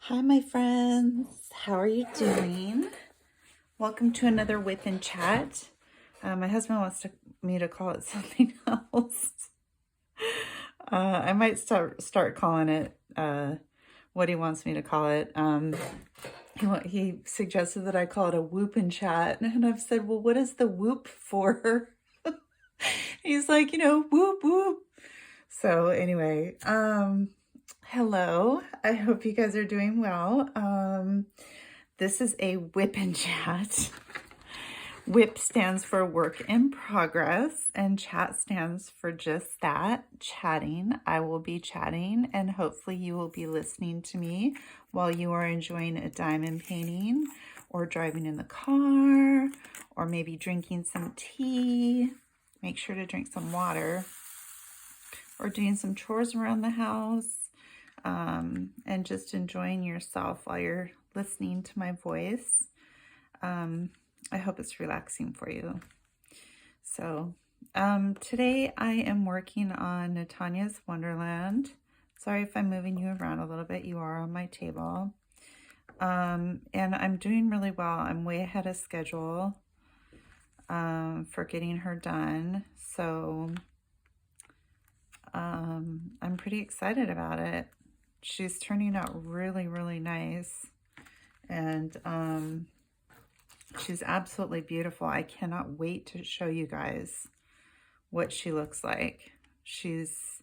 Hi, my friends. How are you doing? Welcome to another Whip and Chat. My husband wants me to call it something else. I might start calling it what he wants me to call it. He suggested that I call it a Whoop and Chat, and I've said, well, what is the whoop for? He's like, whoop whoop. So anyway, hello. I hope you guys are doing well. This is a Whip and Chat. Whip stands for work in progress, and chat stands for just that, chatting. I will be chatting, and hopefully you will be listening to me while you are enjoying a diamond painting, or driving in the car, or maybe drinking some tea. Make sure to drink some water, or doing some chores around the house, and just enjoying yourself while you're listening to my voice. I hope it's relaxing for you. So today I am working on Natanya's Wonderland. Sorry if I'm moving you around a little bit. You are on my table. And I'm doing really well. I'm way ahead of schedule for getting her done. So I'm pretty excited about it. She's turning out really, really nice. And she's absolutely beautiful. I cannot wait to show you guys what she looks like. She's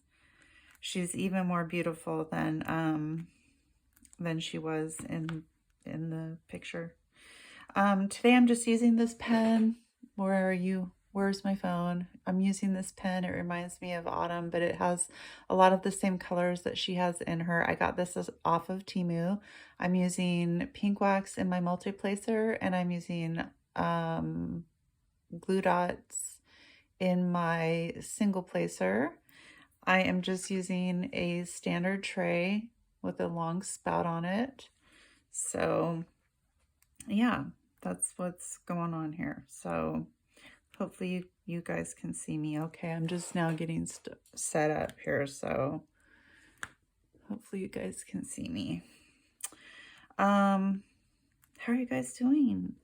even more beautiful than she was in the picture. Today I'm just using this pen. Where are you? Where's my phone? I'm using this pen. It reminds me of Autumn, but it has a lot of the same colors that she has in her. I got this off of Temu. I'm using pink wax in my multiplacer, and I'm using glue dots in my single placer. I am just using a standard tray with a long spout on it. So yeah, that's what's going on here. So hopefully you guys can see me okay. I'm just now getting set up here, so hopefully you guys can see me. How are you guys doing?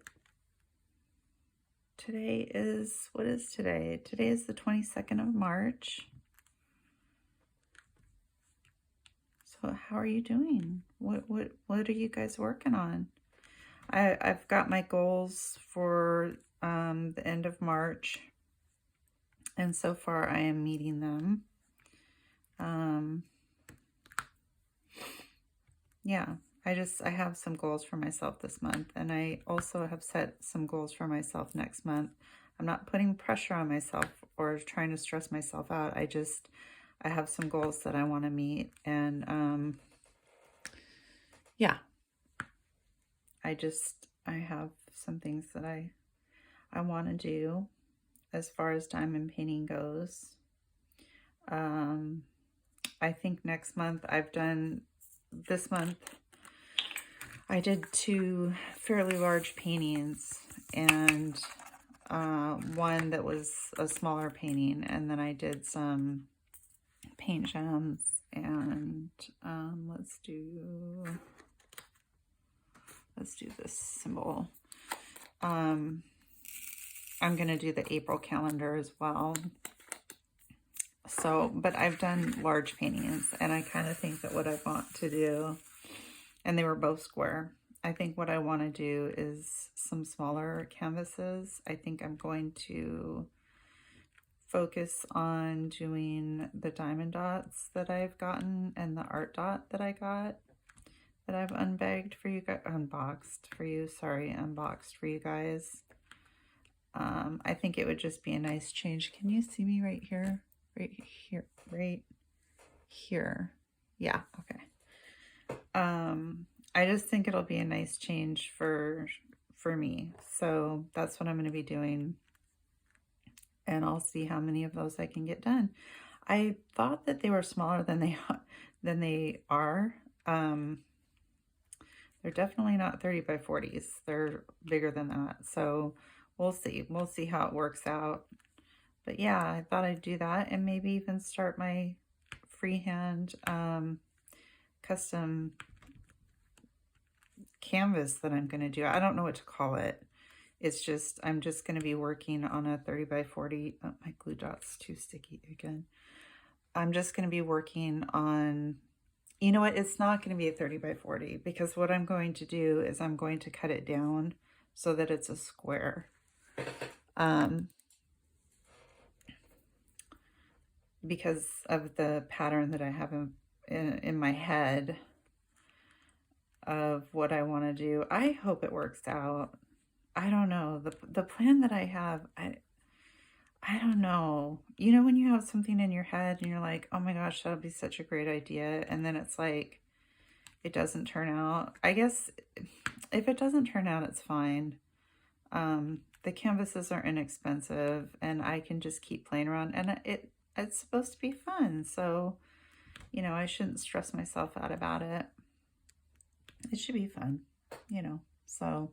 Today is, what is today? Today is the 22nd of March. So how are you doing? What are you guys working on? I've got my goals for the end of March, and so far I am meeting them. Yeah, I have some goals for myself this month, and I also have set some goals for myself next month. I'm not putting pressure on myself or trying to stress myself out. I have some goals that I want to meet, and yeah, I have some things that I want to do as far as diamond painting goes. I think next month this month I did 2 fairly large paintings, and one that was a smaller painting, and then I did some paint gems, and let's do this symbol. I'm gonna do the April calendar as well. So, but I've done large paintings, and I kind of think that what I want to do, and they were both square, I think what I want to do is some smaller canvases. I think I'm going to focus on doing the diamond dots that I've gotten, and the art dot that I got, that I've unboxed for you guys. I think it would just be a nice change. Can you see me right here? Right here. Yeah, okay. I just think it'll be a nice change for me. So that's what I'm going to be doing. And I'll see how many of those I can get done. I thought that they were smaller than they are. They're definitely not 30 by 40s. They're bigger than that. So we'll see. We'll see how it works out. But yeah, I thought I'd do that, and maybe even start my freehand custom canvas that I'm going to do. I don't know what to call it. It's just, I'm just going to be working on a 30 by 40. Oh, my glue dot's too sticky again. I'm just going to be working on, you know what? It's not going to be a 30 by 40 because what I'm going to do is I'm going to cut it down so that it's a square. Because of the pattern that I have in my head of what I want to do. I hope it works out. I don't know. The plan that I have, I don't know. You know when you have something in your head and you're like, oh my gosh, that would be such a great idea. And then it's like, it doesn't turn out. I guess if it doesn't turn out, it's fine. The canvases are inexpensive and I can just keep playing around, and it's supposed to be fun. So, you know, I shouldn't stress myself out about it. It should be fun, you know, so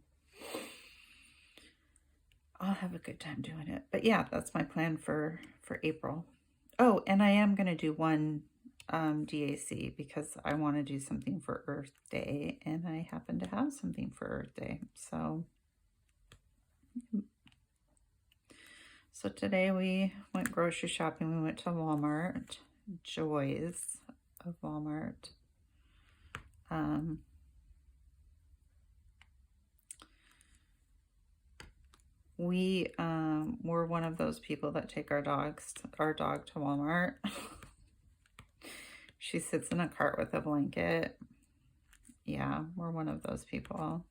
I'll have a good time doing it. But yeah, that's my plan for April. Oh, and I am going to do one DAC because I want to do something for Earth Day, and I happen to have something for Earth Day. So today we went grocery shopping. We went to Walmart, joys of Walmart. We were one of those people that take our dog to Walmart. She sits in a cart with a blanket. Yeah, we're one of those people.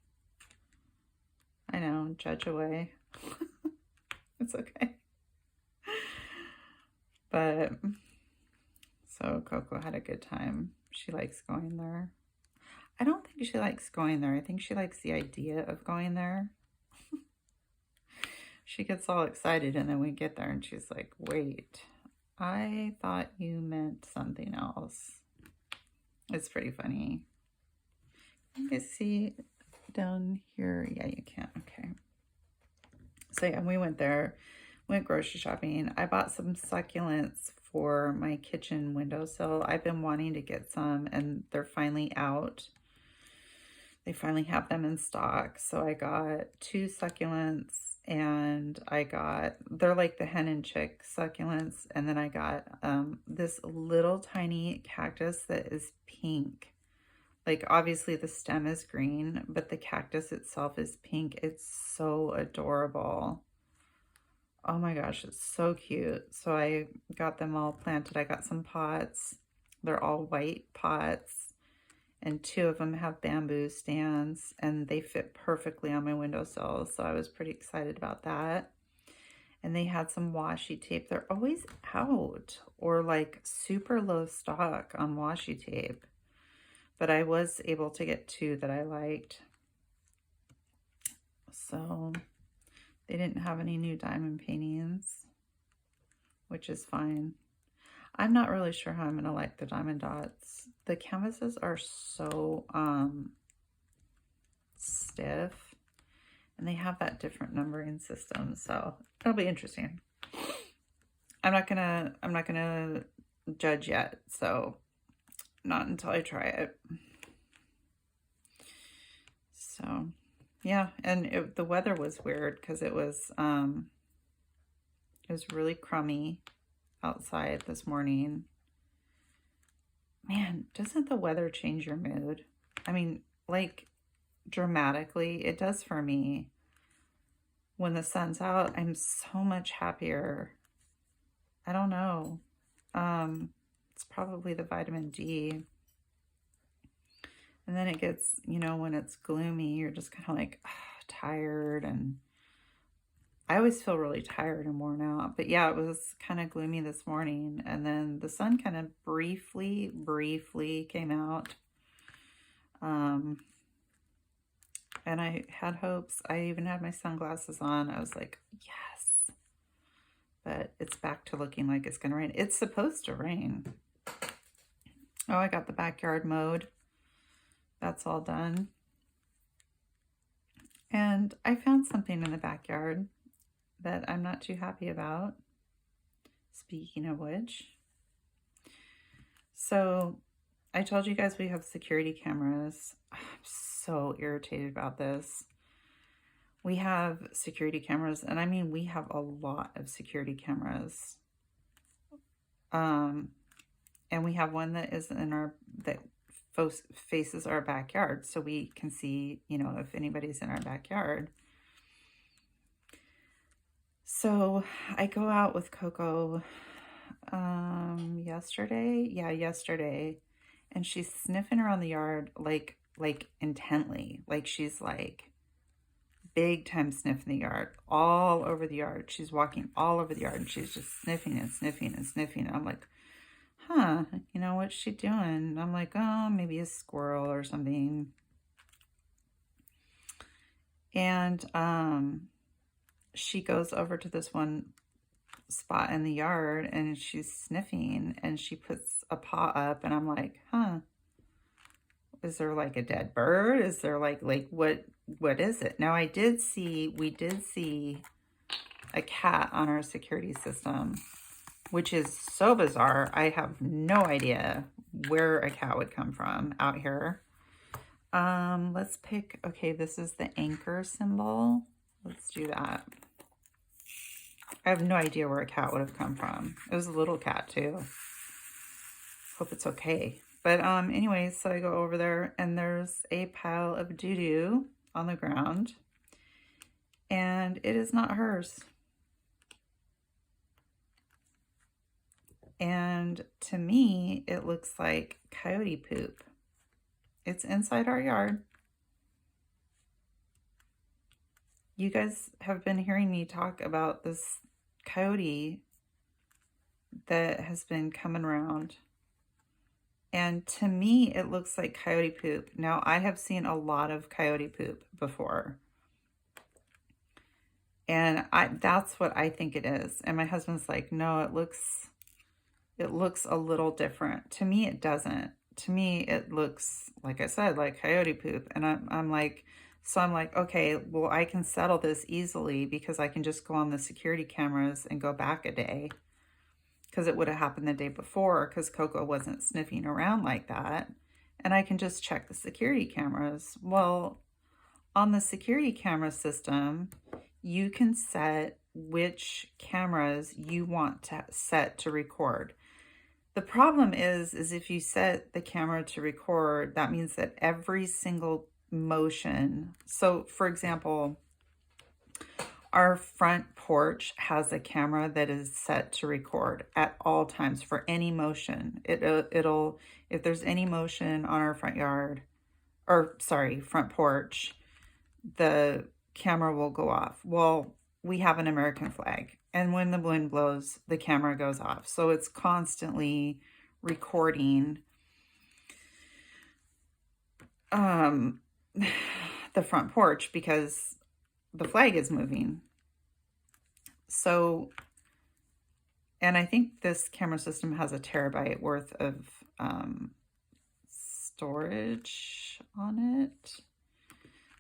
I know, judge away. It's okay. But, so Coco had a good time. She likes going there. I don't think she likes going there. I think she likes the idea of going there. She gets all excited and then we get there and she's like, wait, I thought you meant something else. It's pretty funny. You guys see down here? Yeah, you can. Okay. So yeah, we went there, went grocery shopping. I bought some succulents for my kitchen windowsill. I've been wanting to get some and they're finally out. They finally have them in stock. So I got 2 succulents and they're like the hen and chick succulents. And then I got this little tiny cactus that is pink. Like obviously the stem is green, but the cactus itself is pink. It's so adorable. Oh my gosh, it's so cute. So I got them all planted. I got some pots. They're all white pots. And 2 of them have bamboo stands and they fit perfectly on my windowsill. So I was pretty excited about that. And they had some washi tape. They're always out or like super low stock on washi tape. But I was able to get 2 that I liked. So they didn't have any new diamond paintings, which is fine. I'm not really sure how I'm going to like the diamond dots. The canvases are so stiff and they have that different numbering system. So it'll be interesting. I'm not gonna judge yet. So not until I try it. So yeah. And the weather was weird because it was really crummy outside this morning. Man, doesn't the weather change your mood? I mean, like dramatically. It does for me. When the sun's out, I'm so much happier. I don't know. It's probably the vitamin D. And then it gets, you know, when it's gloomy, you're just kind of like tired, and I always feel really tired and worn out. But yeah, it was kind of gloomy this morning. And then the sun kind of briefly came out. And I had hopes. I even had my sunglasses on. I was like, yes. But it's back to looking like it's going to rain. It's supposed to rain. Oh, I got the backyard mowed. That's all done. And I found something in the backyard that I'm not too happy about. Speaking of which. So I told you guys we have security cameras. I'm so irritated about this. We have security cameras, and I mean, we have a lot of security cameras. And we have one that is that faces our backyard, so we can see, you know, if anybody's in our backyard. So I go out with Coco yesterday, and she's sniffing around the yard like intently, like she's like big time sniffing the yard, all over the yard. She's walking all over the yard, and she's just sniffing and sniffing and sniffing. I'm like, huh, you know, what's she doing? I'm like, oh, maybe a squirrel or something. And she goes over to this one spot in the yard, and she's sniffing, and she puts a paw up, and I'm like, huh, is there like a dead bird? Is there like what is it? Now we did see a cat on our security system, which is so bizarre. I have no idea where a cat would come from out here. Let's pick, okay, this is the anchor symbol. Let's do that. I have no idea where a cat would have come from. It was a little cat too. Hope it's okay. But anyways, so I go over there, and there's a pile of doo-doo on the ground, and it is not hers. And to me, it looks like coyote poop. It's inside our yard. You guys have been hearing me talk about this coyote that has been coming around. And to me, it looks like coyote poop. Now, I have seen a lot of coyote poop before. And that's what I think it is. And my husband's like, no, it looks a little different. To me, it doesn't. To me, it looks, like I said, like coyote poop. And I'm like, okay, well, I can settle this easily because I can just go on the security cameras and go back a day. Because it would have happened the day before, because Coco wasn't sniffing around like that. And I can just check the security cameras. Well, on the security camera system, you can set which cameras you want to set to record. The problem is if you set the camera to record, that means that every single motion, so for example, our front porch has a camera that is set to record at all times for any motion. It'll, if there's any motion on our front porch, the camera will go off. Well, we have an American flag, and when the wind blows, the camera goes off. So it's constantly recording the front porch because the flag is moving. So, and I think this camera system has a terabyte worth of storage on it.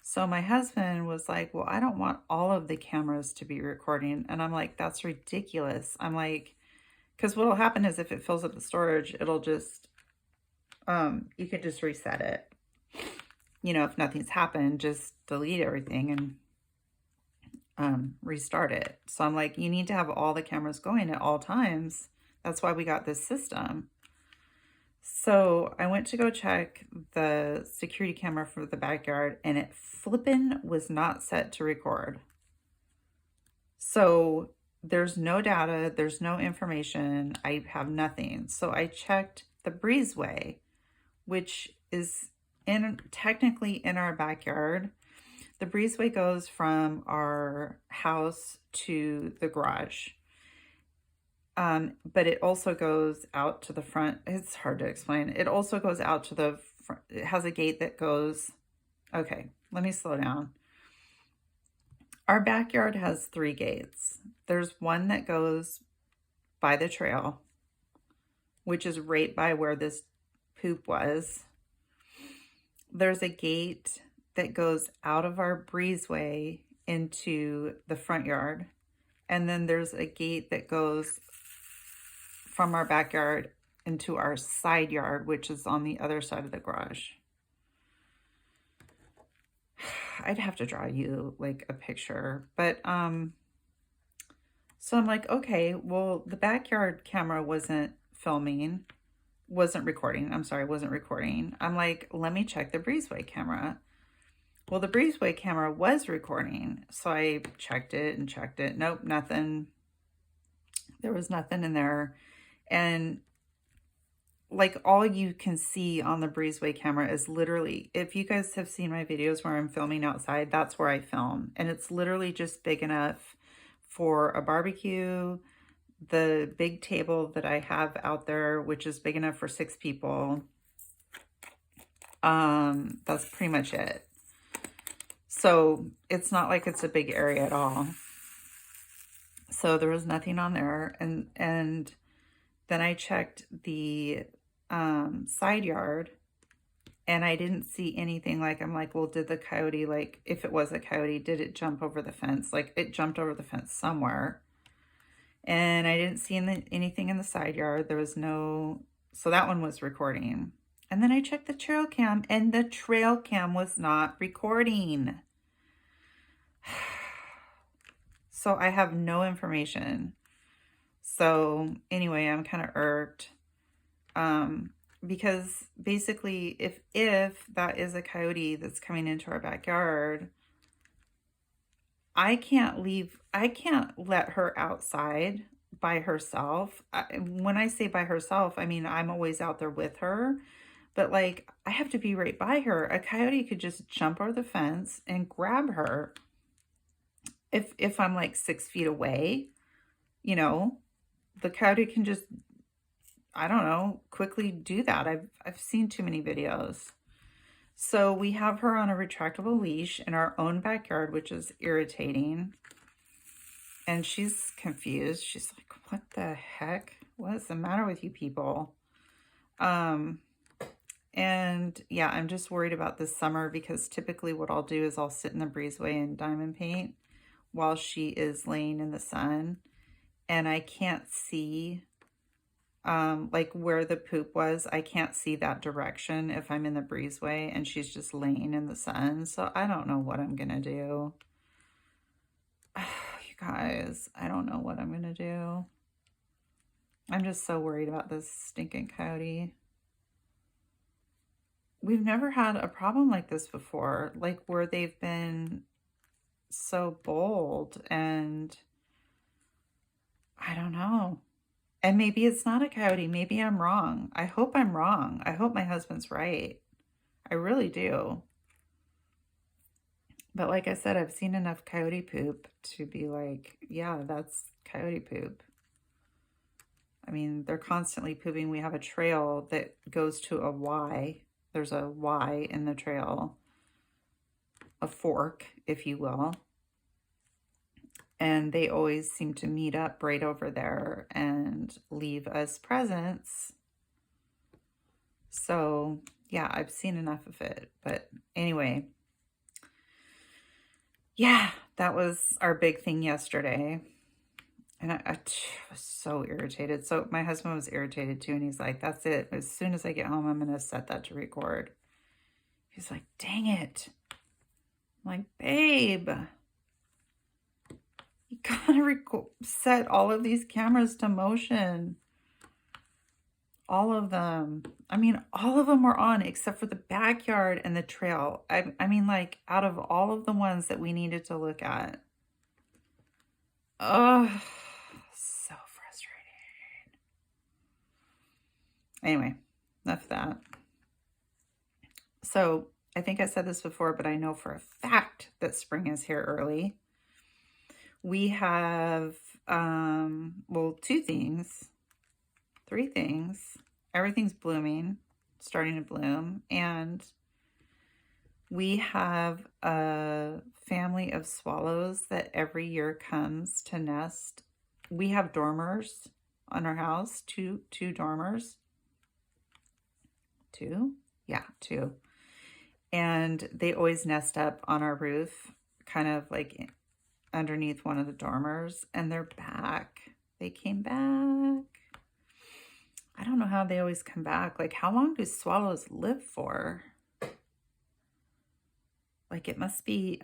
So my husband was like, well, I don't want all of the cameras to be recording. And I'm like, that's ridiculous. I'm like, because what will happen is if it fills up the storage, it'll just, you could just reset it. You know, if nothing's happened, just delete everything and restart it. So I'm like, you need to have all the cameras going at all times. That's why we got this system. So I went to go check the security camera for the backyard, and it flippin' was not set to record. So there's no data, there's no information, I have nothing. So I checked the breezeway, which is technically in our backyard. The breezeway goes from our house to the garage. But it also goes out to the front. It's hard to explain. It also goes out to the front. It has a gate that goes, okay, let me slow down. Our backyard has 3 gates. There's one that goes by the trail, which is right by where this poop was. There's a gate that goes out of our breezeway into the front yard. And then there's a gate that goes from our backyard into our side yard, which is on the other side of the garage. I'd have to draw you like a picture, but so I'm like, okay, well, the backyard camera wasn't recording. I'm sorry, wasn't recording. I'm like, let me check the breezeway camera. Well, the breezeway camera was recording, so I checked it and checked it. Nope, nothing. There was nothing in there. And like all you can see on the breezeway camera is literally, if you guys have seen my videos where I'm filming outside, that's where I film. And it's literally just big enough for a barbecue, the big table that I have out there, which is big enough for 6 people. That's pretty much it. So it's not like it's a big area at all. So there was nothing on there. And then I checked the side yard and I didn't see anything. Like, I'm like, well, did the coyote, like, if it was a coyote, did it jump over the fence? Like, it jumped over the fence somewhere. And I didn't see anything in the side yard. There was no, so that one was recording. And then I checked the trail cam and the trail cam was not recording. So I have no information. So anyway, I'm kind of irked. Because basically if that is a coyote that's coming into our backyard, I can't let her outside by herself. When I say by herself, I mean, I'm always out there with her, but like, I have to be right by her. A coyote could just jump over the fence and grab her. If I'm like 6 feet away, you know, the coyote can just, I don't know, quickly do that. I've seen too many videos. So we have her on a retractable leash in our own backyard, which is irritating. And she's confused. She's like, what the heck? What is the matter with you people? And yeah, I'm just worried about this summer because typically what I'll do is I'll sit in the breezeway and diamond paint while she is laying in the sun. And I can't see like where the poop was. I can't see that direction if I'm in the breezeway and she's just laying in the sun. So I don't know what I'm gonna do. You guys, I don't know what I'm gonna do. I'm just so worried about this stinking coyote. We've never had a problem like this before, like where they've been so bold, and I don't know. And maybe it's not a coyote. Maybe I'm wrong. I hope I'm wrong. I hope my husband's right. I really do. But like I said, I've seen enough coyote poop to be like, yeah, that's coyote poop. I mean, they're constantly pooping. We have a trail that goes to a Y. There's a Y in the trail, a fork, if you will. And they always seem to meet up right over there and leave us presents. So, yeah, I've seen enough of it. But anyway, yeah, that was our big thing yesterday. And I was so irritated. So my husband was irritated too. And he's like, that's it. As soon as I get home, I'm going to set that to record. He's like, dang it. I'm like, babe, you gotta set all of these cameras to motion. All of them. I mean, all of them were on except for the backyard and the trail. I mean, like, out of all of the ones that we needed to look at. Oh, so frustrating. Anyway, enough of that. So, I think I said this before, but I know for a fact that spring is here early. We have, well, 2 things, 3 things. Everything's blooming, starting to bloom. And we have a family of swallows that every year comes to nest. We have dormers on our house, two dormers. 2? Yeah, 2. And they always nest up on our roof, kind of like underneath one of the dormers, and they're back. They came back. I don't know how they always come back. Like, how long do swallows live for? Like, it must be,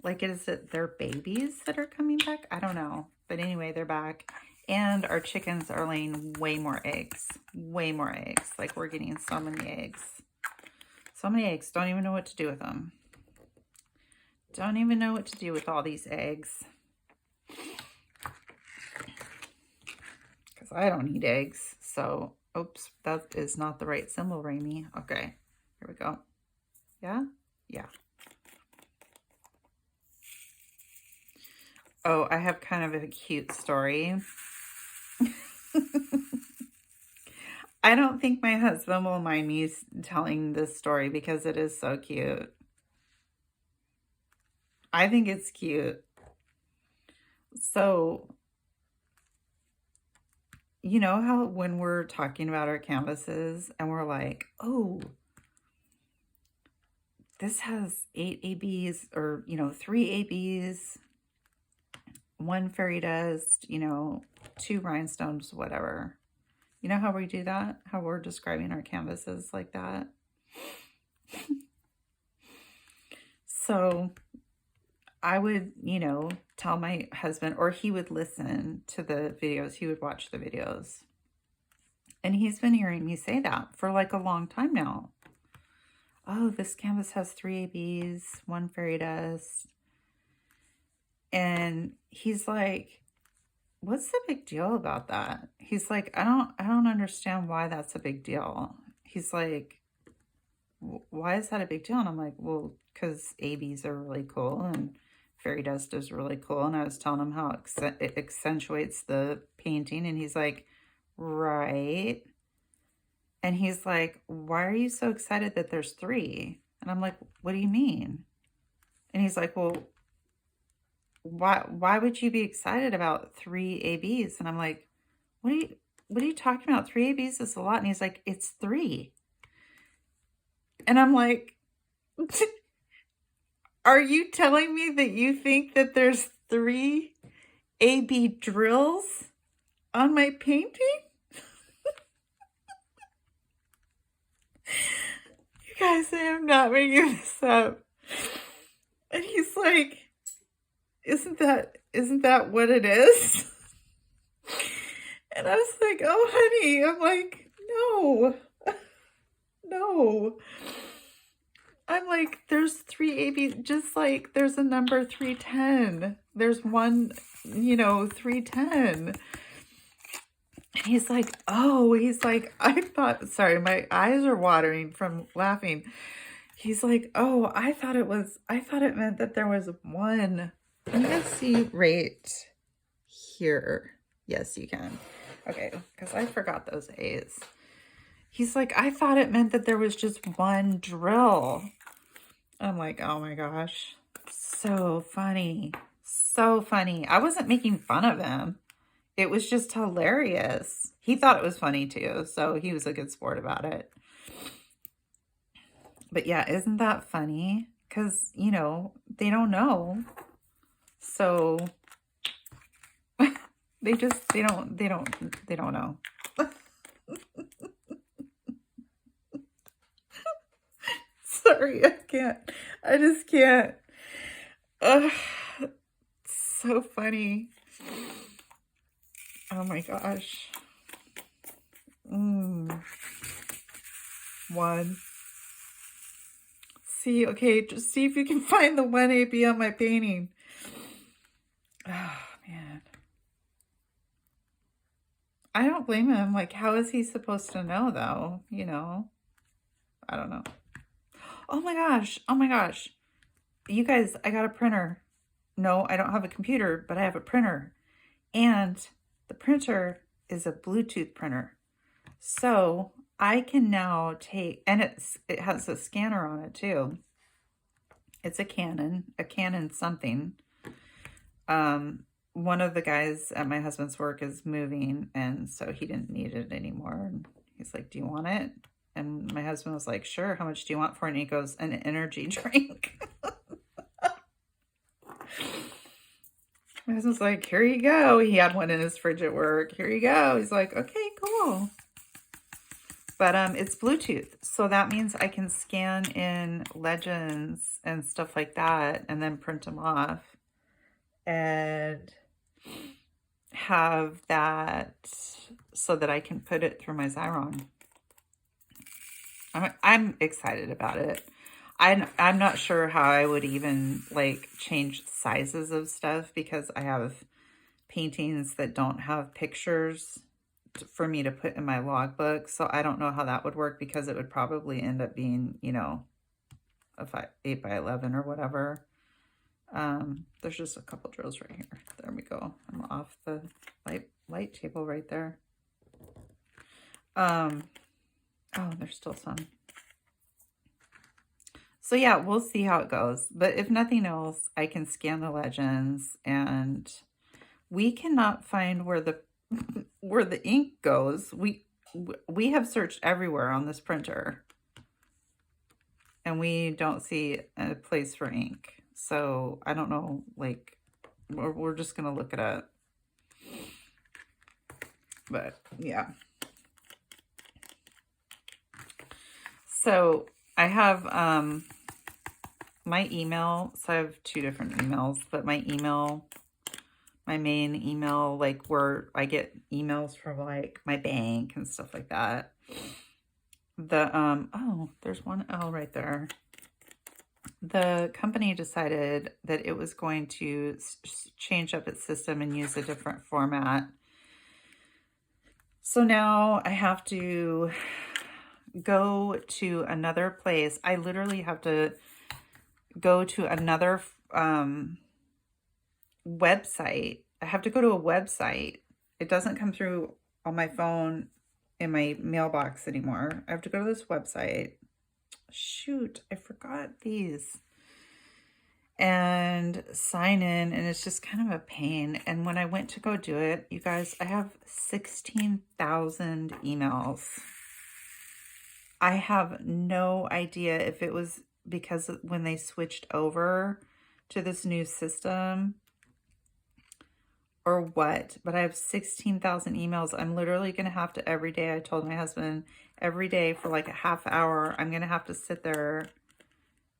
like, is it their babies that are coming back? I don't know. But anyway, they're back. And our chickens are laying way more eggs. Way more eggs. Like, we're getting so many eggs. So many eggs. Don't even know what to do with them. Don't even know what to do with all these eggs. Because I don't eat eggs. So, oops, that is not the right symbol, Raimi. Okay, here we go. Yeah? Yeah. Oh, I have kind of a cute story. I don't think my husband will mind me telling this story because it is so cute. I think it's cute. So, you know how when we're talking about our canvases and we're like, oh, this has 8 ABs or, 3 ABs, 1 fairy dust, 2 rhinestones, whatever. You know how we do that? How we're describing our canvases like that? So I would, tell my husband, or he would listen to the videos. He would watch the videos. And he's been hearing me say that for like a long time now. Oh, this canvas has 3 ABs, 1 fairy dust. And he's like, what's the big deal about that? He's like, I don't understand why that's a big deal. He's like, why is that a big deal? And I'm like, well, because ABs are really cool and fairy dust is really cool. And I was telling him how it accentuates the painting. And he's like, right. And he's like, why are you so excited that there's 3? And I'm like, what do you mean? And he's like, well, why would you be excited about 3 ABs? And I'm like, what are you talking about? 3 ABs is a lot. And he's like, it's 3. And I'm like, are you telling me that you think that there's 3 AB drills on my painting? You guys, I am not making this up. And he's like, isn't that what it is? And I was like, oh, honey. I'm like, no. I'm like, there's 3 AB, just like there's a number 310. There's one, 310. And he's like, I thought, sorry, my eyes are watering from laughing. He's like, oh, I thought it meant that there was 1. Can you guys see right here? Yes, you can. Okay, because I forgot those A's. He's like, I thought it meant that there was just 1 drill. I'm like, oh my gosh. So funny. So funny. I wasn't making fun of him. It was just hilarious. He thought it was funny too, so he was a good sport about it. But yeah, isn't that funny? Because, they don't know. So they don't know. Sorry, I just can't. So funny. Oh my gosh. 1. See, okay, just see if you can find the 1 AB on my painting. Oh, man. I don't blame him. Like, how is he supposed to know, though? I don't know. Oh my gosh. You guys, I got a printer. No, I don't have a computer, but I have a printer. And the printer is a Bluetooth printer. So I can now take, and it has a scanner on it too. It's a Canon something. One of the guys at my husband's work is moving, and so he didn't need it anymore. And he's like, do you want it? And my husband was like, sure. How much do you want for it? And he goes, an energy drink. My husband's like, here you go. He had one in his fridge at work. Here you go. He's like, okay, cool. But it's Bluetooth. So that means I can scan in legends and stuff like that and then print them off and have that so that I can put it through my Xyron. I'm excited about it. I'm not sure how I would even like change sizes of stuff because I have paintings that don't have pictures for me to put in my logbook. So I don't know how that would work because it would probably end up being, you know, a 8 by 11 or whatever. There's just a couple drills right here. There we go. I'm off the light table right there. Oh, there's still some. So yeah, we'll see how it goes. But if nothing else, I can scan the legends, and we cannot find where the where the ink goes. We have searched everywhere on this printer, and we don't see a place for ink. So I don't know, like, we're just gonna look it up. But yeah. So I have my email. So I have two different emails, but my main email, like where I get emails from like my bank and stuff like that. The oh, there's one L right there. The company decided that it was going to change up its system and use a different format. So now I have to go to another place. I literally have to go to another website. I have to go to a website. It doesn't come through on my phone in my mailbox anymore. I have to go to this website. Shoot, I forgot these. And sign in, and it's just kind of a pain. And when I went to go do it, you guys, I have 16,000 emails. I have no idea if it was because when they switched over to this new system or what, but I have 16,000 emails. I'm literally going to have to every day, I told my husband, every day for like a half hour, I'm going to have to sit there.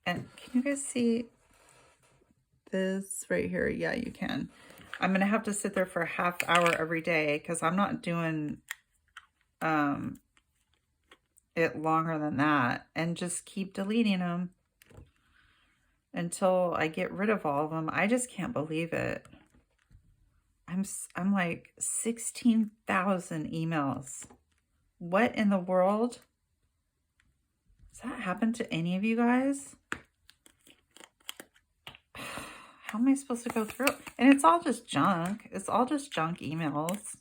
And can you guys see this right here? Yeah, you can. I'm going to have to sit there for a half hour every day because I'm not doing it longer than that, and just keep deleting them until I get rid of all of them. I just can't believe it. I'm like 16,000 emails. What in the world? Does that happen to any of you guys? How am I supposed to go through? And it's all just junk. It's all just junk emails.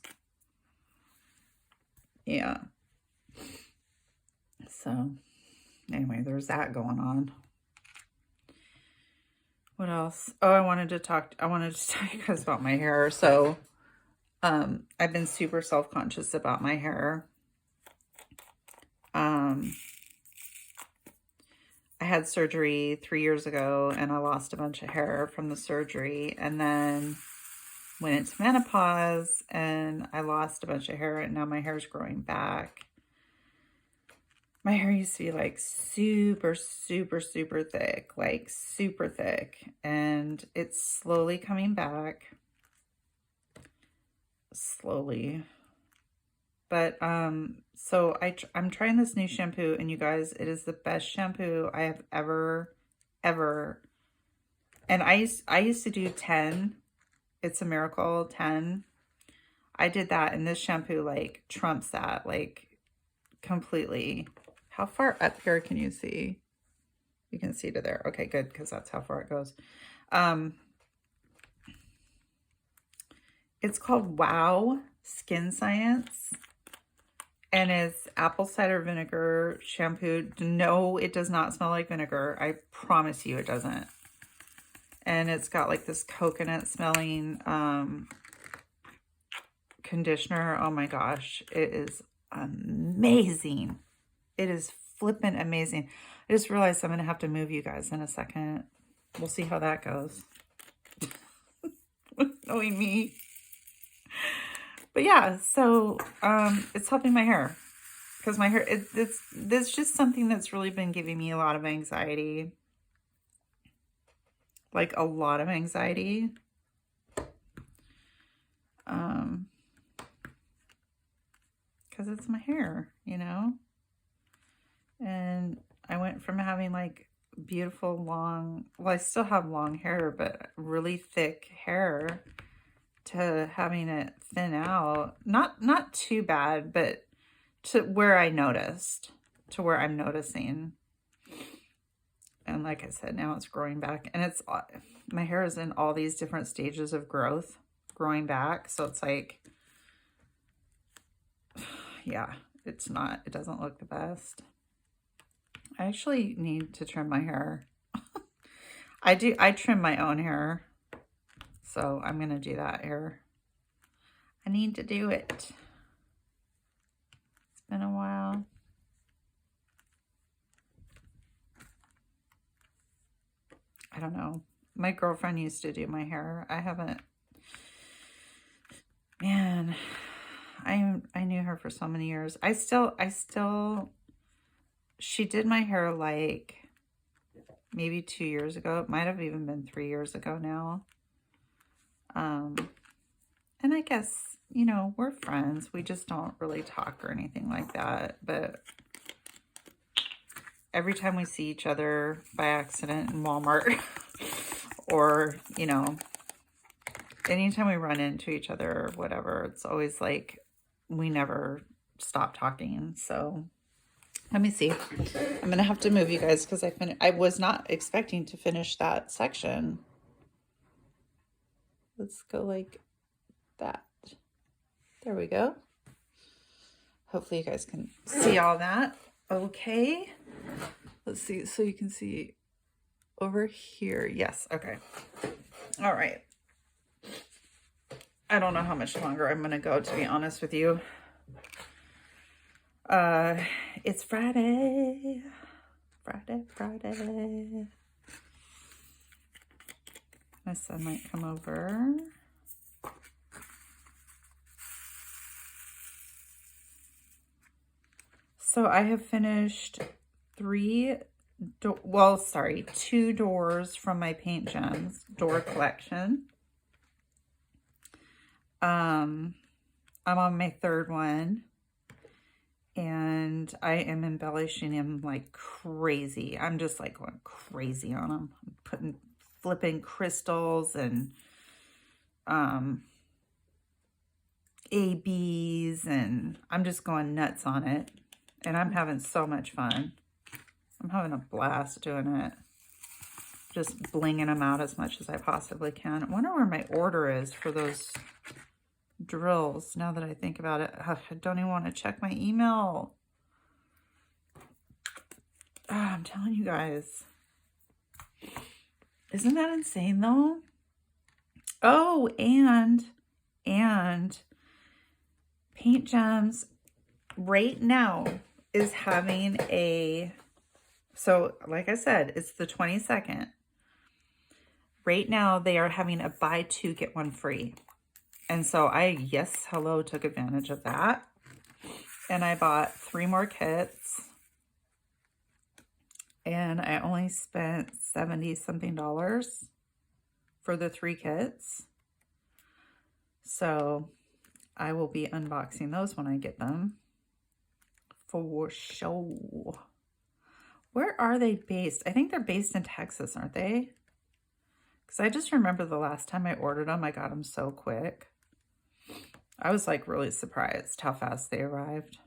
Yeah. So anyway, there's that going on. What else? Oh, I wanted to tell you guys about my hair. So I've been super self-conscious about my hair. I had surgery 3 years ago, and I lost a bunch of hair from the surgery, and then went into menopause, and I lost a bunch of hair, and now my hair is growing back. My hair used to be like super, super, super thick, like super thick, and it's slowly coming back. Slowly. But so I'm trying this new shampoo, and you guys, it is the best shampoo I have ever. And I used to do 10. It's a Miracle 10. I did that, and this shampoo like trumps that, like completely. How far up here can you see? You can see to there. Okay, good, because that's how far it goes. It's called Wow Skin Science, and it's apple cider vinegar shampoo. No, it does not smell like vinegar. I promise you it doesn't. And it's got like this coconut smelling conditioner. Oh my gosh, it is amazing. It is flippin' amazing. I just realized I'm going to have to move you guys in a second. We'll see how that goes. knowing me. But yeah, so it's helping my hair. Because my hair, it's just something that's really been giving me a lot of anxiety. Like a lot of anxiety. Because it's my hair, you know? And I went from having like beautiful long, well, I still have long hair, but really thick hair, to having it thin out. Not too bad, but to where I noticed, to where I'm noticing. And like I said, now it's growing back, and it's, my hair is in all these different stages of growth, growing back. So it's like, yeah, it doesn't look the best. I actually need to trim my hair. I trim my own hair. So I'm going to do that here. I need to do it. It's been a while. I don't know. My girlfriend used to do my hair. I haven't. Man, I knew her for so many years. She did my hair like maybe 2 years ago. It might have even been 3 years ago now. And I guess, you know, we're friends. We just don't really talk or anything like that. But every time we see each other by accident in Walmart or, you know, anytime we run into each other or whatever, it's always like we never stop talking. So let me see. I'm going to have to move you guys because I was not expecting to finish that section. Let's go like that. There we go. Hopefully you guys can see all that. Okay. Let's see. So you can see over here. Yes. Okay. All right. I don't know how much longer I'm going to go, to be honest with you. It's Friday. Friday. My son might come over. So I have finished 2 doors from my Paint Gems door collection. I'm on my 3rd one, and I am embellishing him like crazy. I'm just like going crazy on him. I'm flipping crystals and ABs, and I'm just going nuts on it. And I'm having so much fun. I'm having a blast doing it. Just blinging them out as much as I possibly can. I wonder where my order is for those drills, now that I think about it. I don't even want to check my email. I'm telling you guys. Isn't that insane though? Oh, and Paint Gems right now is having so like I said, it's the 22nd. Right now they are having a buy 2 get 1 free. And so I, took advantage of that. And I bought 3 more kits. And I only spent $70-something for the 3 kits. So I will be unboxing those when I get them. For sure. Where are they based? I think they're based in Texas, aren't they? Because I just remember the last time I ordered them, I got them so quick. I was like really surprised how fast they arrived.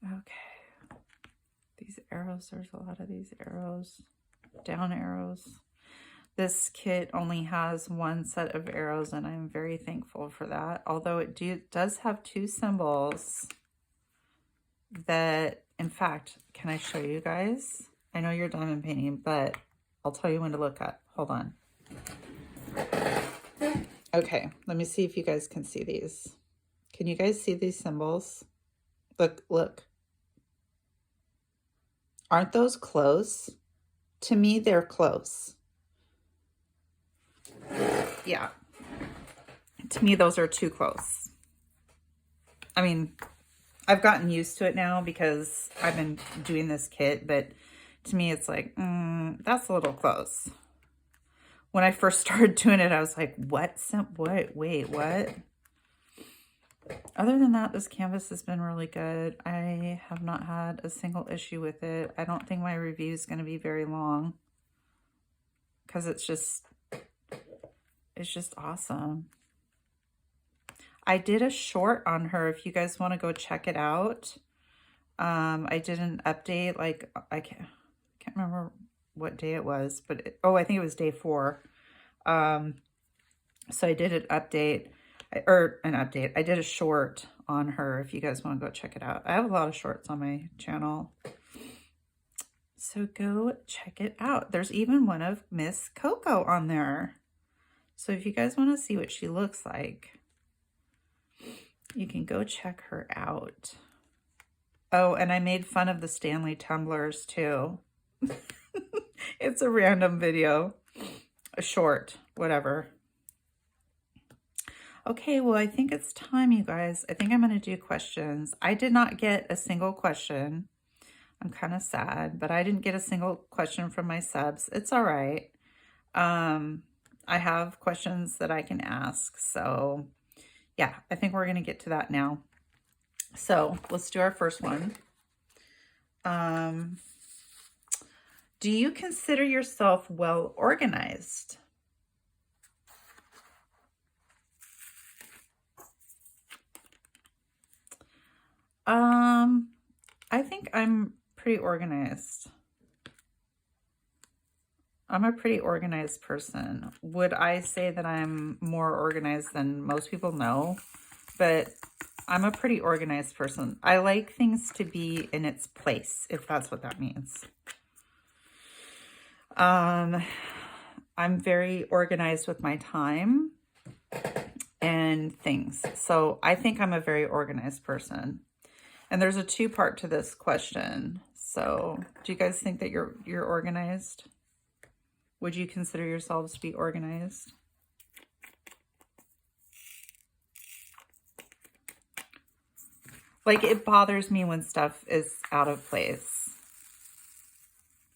Okay. These arrows, there's a lot of these arrows. Down arrows. This kit only has 1 set of arrows, and I'm very thankful for that. Although it does have 2 symbols that, in fact, can I show you guys? I know you're diamond painting, but I'll tell you when to look at. Hold on. Okay, let me see if you guys can see these. Can you guys see these symbols? Look. Aren't those close? To me, they're close. Yeah. To me, those are too close. I mean, I've gotten used to it now because I've been doing this kit, but to me, it's like, that's a little close. When I first started doing it, I was like, what? Wait, what? Other than that, this canvas has been really good. I have not had a single issue with it. I don't think my review is going to be very long because it's just awesome. I did a short on her if you guys want to go check it out. I did an update, like I can't remember what day it was, but I think it was day 4. So I did an update. I did a short on her if you guys want to go check it out. I have a lot of shorts on my channel. So go check it out. There's even one of Miss Coco on there. So if you guys want to see what she looks like, you can go check her out. Oh, and I made fun of the Stanley tumblers too. It's a random video, a short, whatever. Okay, well, I think it's time, you guys. I think I'm going to do questions. I did not get a single question. I'm kind of sad, but I didn't get a single question from my subs. It's all right. I have questions that I can ask. So, yeah, I think we're going to get to that now. So, let's do our first one. Do you consider yourself well organized? I think I'm pretty organized. I'm a pretty organized person. Would I say that I'm more organized than most people? No, but I'm a pretty organized person. I like things to be in its place, if that's what that means. I'm very organized with my time and things. So I think I'm a very organized person. And there's a 2-part to this question. So do you guys think that you're organized? Would you consider yourselves to be organized? Like, it bothers me when stuff is out of place.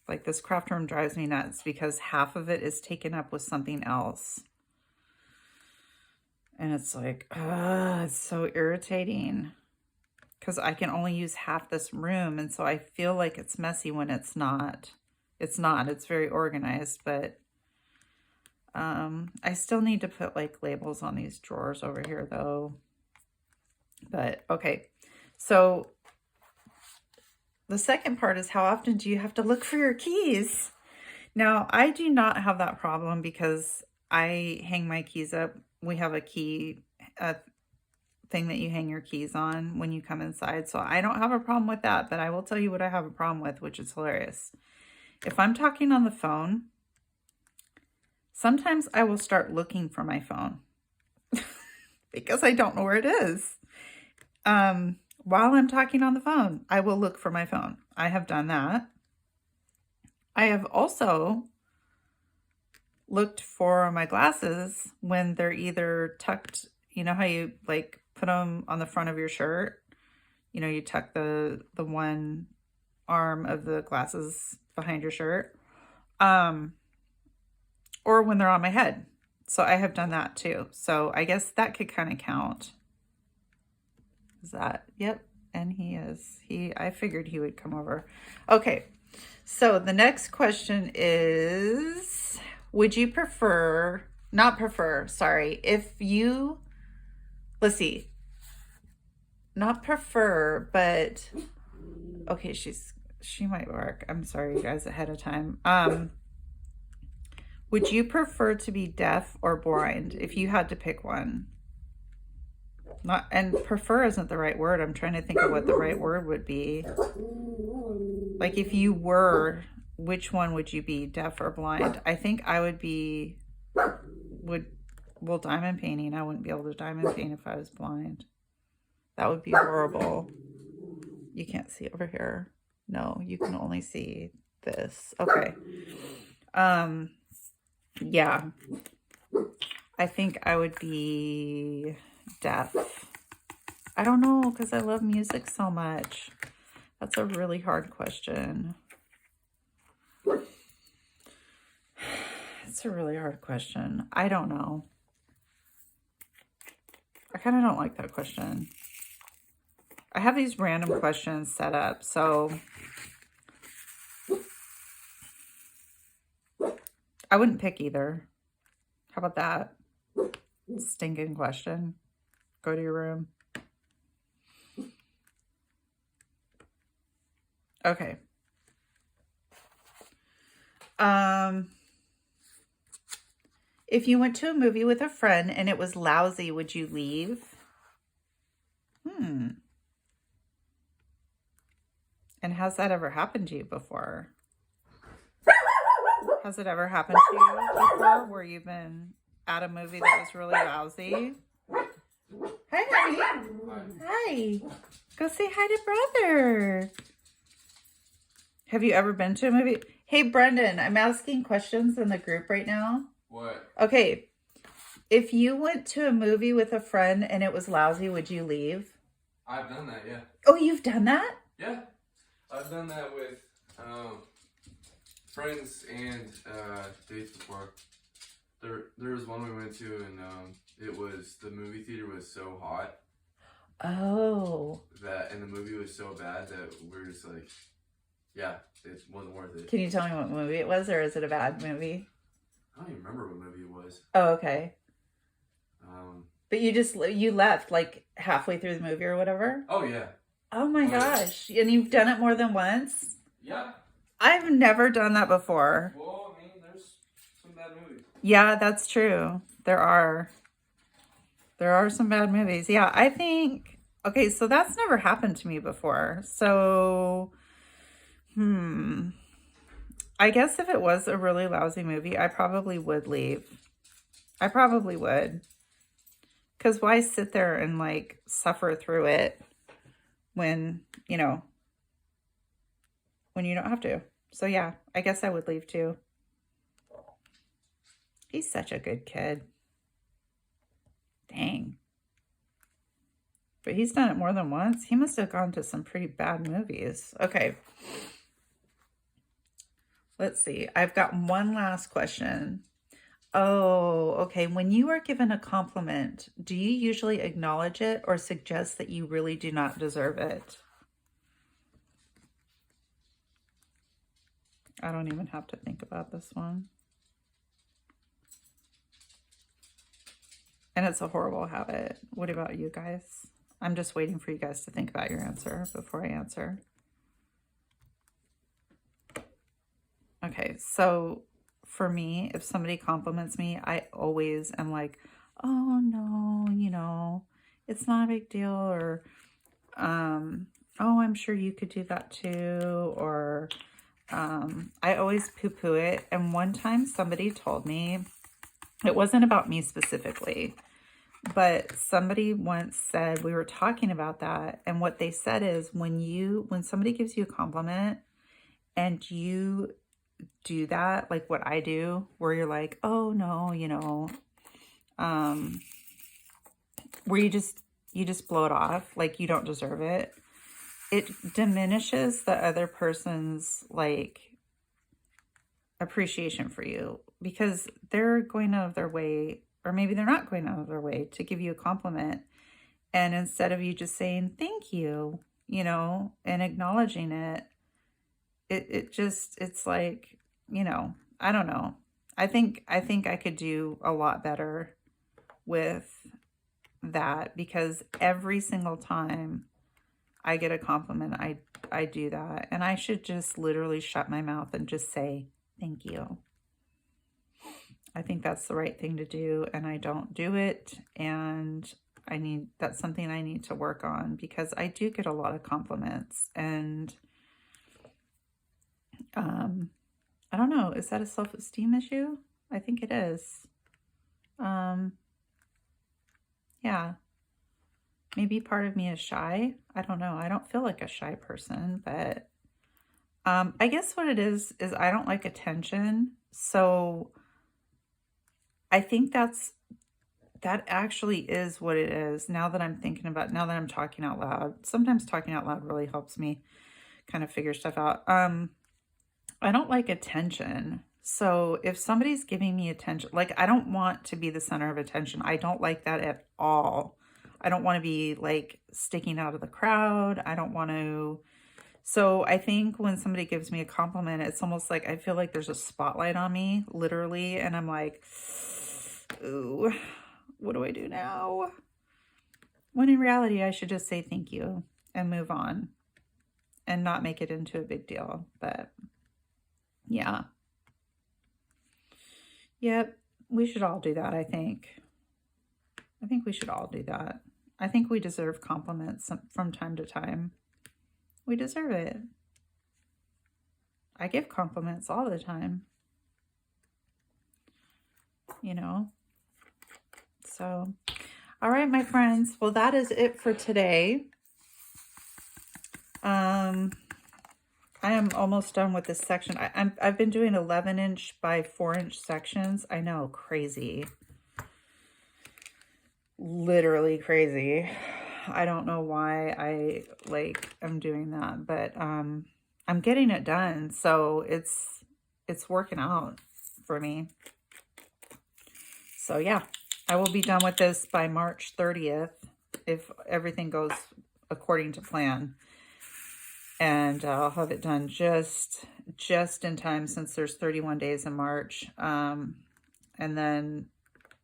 Like, this craft room drives me nuts because half of it is taken up with something else. And it's like, it's so irritating. Because I can only use half this room, and so I feel like it's messy when it's not. It's not. It's very organized, but I still need to put, like, labels on these drawers over here, though. But, okay. So, the second part is, how often do you have to look for your keys? Now, I do not have that problem because I hang my keys up. We have a key thing that you hang your keys on when you come inside. So I don't have a problem with that, but I will tell you what I have a problem with, which is hilarious. If I'm talking on the phone, sometimes I will start looking for my phone because I don't know where it is. While I'm talking on the phone, I will look for my phone. I have done that. I have also looked for my glasses when they're either tucked, you know how you like put them on the front of your shirt? You know, you tuck the one arm of the glasses behind your shirt. Or when they're on my head. So I have done that too. So I guess that could kind of count. Is that? Yep. And he is. I figured he would come over. Okay. So the next question is, would you prefer, not prefer, sorry, if you, let's see, not prefer, but, okay, she might work. I'm sorry, you guys, ahead of time. Would you prefer to be deaf or blind if you had to pick one? Not, and prefer isn't the right word. I'm trying to think of what the right word would be. Like, if you were, which one would you be, deaf or blind? I think I would be, well, diamond painting. I wouldn't be able to diamond paint if I was blind. That would be horrible. You can't see over here. No, you can only see this. Okay. Yeah. I think I would be deaf. I don't know, because I love music so much. That's a really hard question. It's a really hard question. I don't know. I kind of don't like that question. I have these random questions set up, so I wouldn't pick either. How about that? Stinking question. Go to your room. Okay. If you went to a movie with a friend and it was lousy, would you leave? And has that ever happened to you before? Has it ever happened to you before where you've been at a movie that was really lousy? Hi, honey. Hi. Go say hi to brother. Have you ever been to a movie? Hey, Brendan, I'm asking questions in the group right now. What? Okay. If you went to a movie with a friend and it was lousy, would you leave? I've done that, yeah. Oh, you've done that? Yeah. I've done that with friends and dates before. There was one we went to and the movie theater was so hot. Oh. And the movie was so bad that we're just like, yeah, it wasn't worth it. Can you tell me what movie it was, or is it a bad movie? I don't even remember what movie it was. Oh, okay. But you left like halfway through the movie or whatever? Oh, yeah. Oh my gosh. Yeah. And you've done it more than once? Yeah. I've never done that before. Well, I mean, there's some bad movies. Yeah, that's true. There are some bad movies. Yeah, I think, okay, so that's never happened to me before. So, I guess if it was a really lousy movie, I probably would leave. I probably would. Because why sit there and like suffer through it when you don't have to? So yeah, I guess I would leave too. He's such a good kid. Dang. But he's done it more than once. He must have gone to some pretty bad movies. Okay. Let's see. I've got one last question. Oh, okay. When you are given a compliment, do you usually acknowledge it or suggest that you really do not deserve it? I don't even have to think about this one. And it's a horrible habit. What about you guys? I'm just waiting for you guys to think about your answer before I answer. Okay, so for me, if somebody compliments me, I always am like, oh no, it's not a big deal, or oh, I'm sure you could do that too, or I always poo-poo it. And one time somebody told me, it wasn't about me specifically, but somebody once said, we were talking about that, and what they said is when somebody gives you a compliment and you do that, like what I do, where you're like, oh no, where you just blow it off like you don't deserve it, it diminishes the other person's like appreciation for you, because they're going out of their way, or maybe they're not going out of their way to give you a compliment. And instead of you just saying thank you, and acknowledging it, it's like, I don't know. I think I could do a lot better with that, because every single time I get a compliment, I do that. And I should just literally shut my mouth and just say thank you. I think that's the right thing to do, and I don't do it, and that's something I need to work on, because I do get a lot of compliments, and I don't know, is that a self-esteem issue? I think it is. Yeah, maybe part of me is shy. I don't know. I don't feel like a shy person, but I guess what it is I don't like attention. So I think that actually is what it is. Now that I'm thinking about, now that I'm talking out loud, sometimes talking out loud really helps me kind of figure stuff out. I don't like attention. So if somebody's giving me attention, like I don't want to be the center of attention. I don't like that at all. I don't want to be like sticking out of the crowd. I don't want to. So I think when somebody gives me a compliment, it's almost like I feel like there's a spotlight on me, literally. And I'm like, ooh, what do I do now? When in reality, I should just say thank you and move on and not make it into a big deal. But yeah. Yep. We should all do that, I think. I think we should all do that. I think we deserve compliments from time to time. We deserve it. I give compliments all the time. You know? So, all right, my friends. Well, that is it for today. I am almost done with this section. I've been doing 11-inch by 4-inch sections. I know, crazy. Literally crazy. I don't know why I'm doing that, but I'm getting it done. So it's working out for me. So yeah, I will be done with this by March 30th if everything goes according to plan. And I'll have it done just in time since there's 31 days in March. And then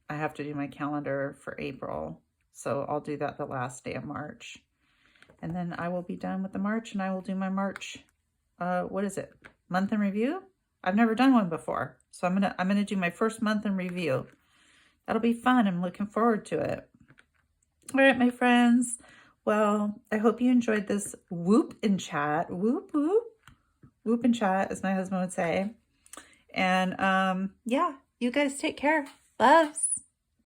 I have to do my calendar for April. So I'll do that the last day of March. And then I will be done with the March and I will do my March, what is it? Month in review? I've never done one before. So I'm gonna do my first month in review. That'll be fun. I'm looking forward to it. All right, my friends. Well, I hope you enjoyed this whoop and chat. Whoop, whoop. Whoop and chat, as my husband would say. And yeah, you guys take care. Loves.